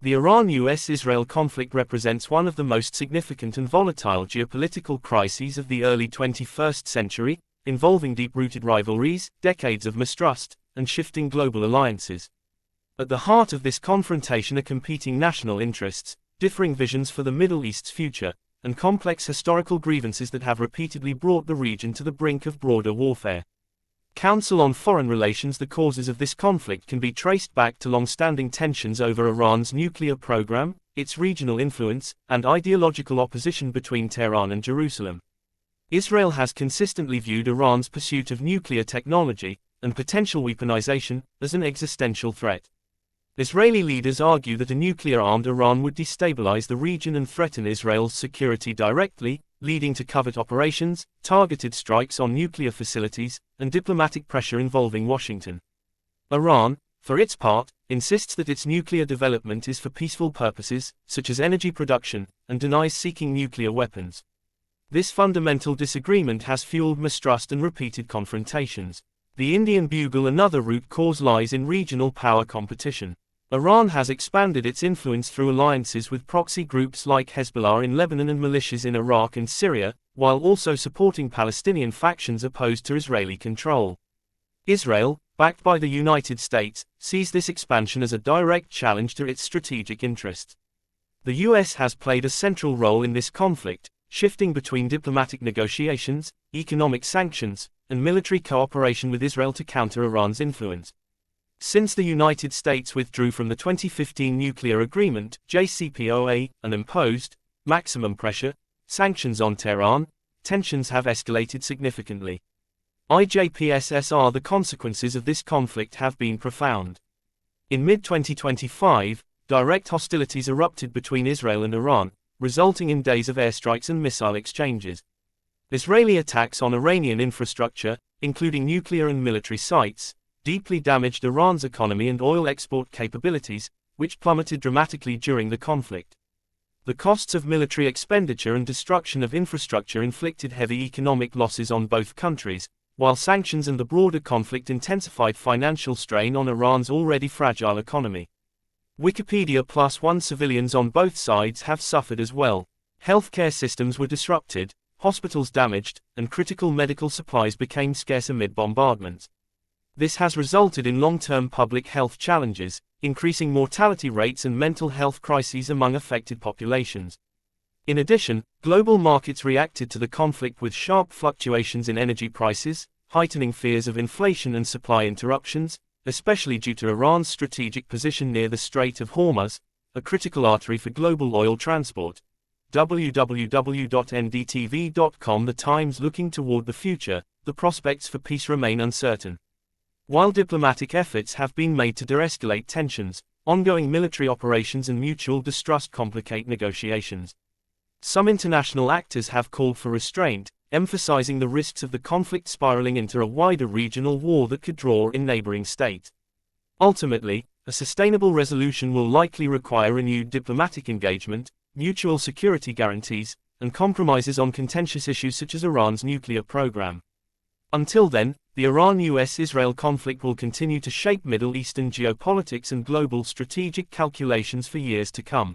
The Iran-US-Israel conflict represents one of the most significant and volatile geopolitical crises of the early 21st century, involving deep-rooted rivalries, decades of mistrust, and shifting global alliances. At the heart of this confrontation are competing national interests, differing visions for the Middle East's future, and complex historical grievances that have repeatedly brought the region to the brink of broader warfare. Council on Foreign Relations. The causes of this conflict can be traced back to long-standing tensions over Iran's nuclear program, its regional influence, and ideological opposition between Tehran and Jerusalem. Israel has consistently viewed Iran's pursuit of nuclear technology, and potential weaponization, as an existential threat. Israeli leaders argue that a nuclear-armed Iran would destabilize the region and threaten Israel's security directly, leading to covert operations, targeted strikes on nuclear facilities, and diplomatic pressure involving Washington. Iran, for its part, insists that its nuclear development is for peaceful purposes, such as energy production, and denies seeking nuclear weapons. This fundamental disagreement has fueled mistrust and repeated confrontations. The Indian Bugle. Another root cause lies in regional power competition. Iran has expanded its influence through alliances with proxy groups like Hezbollah in Lebanon and militias in Iraq and Syria, while also supporting Palestinian factions opposed to Israeli control. Israel, backed by the United States, sees this expansion as a direct challenge to its strategic interests. The US has played a central role in this conflict, shifting between diplomatic negotiations, economic sanctions, and military cooperation with Israel to counter Iran's influence. Since the United States withdrew from the 2015 nuclear agreement, JCPOA, and imposed maximum pressure sanctions on Tehran, tensions have escalated significantly. IJPSSR. The consequences of this conflict have been profound. In mid-2025, direct hostilities erupted between Israel and Iran, resulting in days of airstrikes and missile exchanges. Israeli attacks on Iranian infrastructure, including nuclear and military sites, deeply damaged Iran's economy and oil export capabilities, which plummeted dramatically during the conflict. The costs of military expenditure and destruction of infrastructure inflicted heavy economic losses on both countries, while sanctions and the broader conflict intensified financial strain on Iran's already fragile economy. Wikipedia +1. Civilians on both sides have suffered as well. Healthcare systems were disrupted, hospitals damaged, and critical medical supplies became scarce amid bombardments. This has resulted in long-term public health challenges, increasing mortality rates and mental health crises among affected populations. In addition, global markets reacted to the conflict with sharp fluctuations in energy prices, heightening fears of inflation and supply interruptions, especially due to Iran's strategic position near the Strait of Hormuz, a critical artery for global oil transport. www.ndtv.com. The Times. Looking toward the future, the prospects for peace remain uncertain. While diplomatic efforts have been made to de-escalate tensions, ongoing military operations and mutual distrust complicate negotiations. Some international actors have called for restraint, emphasizing the risks of the conflict spiraling into a wider regional war that could draw in neighboring states. Ultimately, a sustainable resolution will likely require renewed diplomatic engagement, mutual security guarantees, and compromises on contentious issues such as Iran's nuclear program. Until then, the Iran-US-Israel conflict will continue to shape Middle Eastern geopolitics and global strategic calculations for years to come.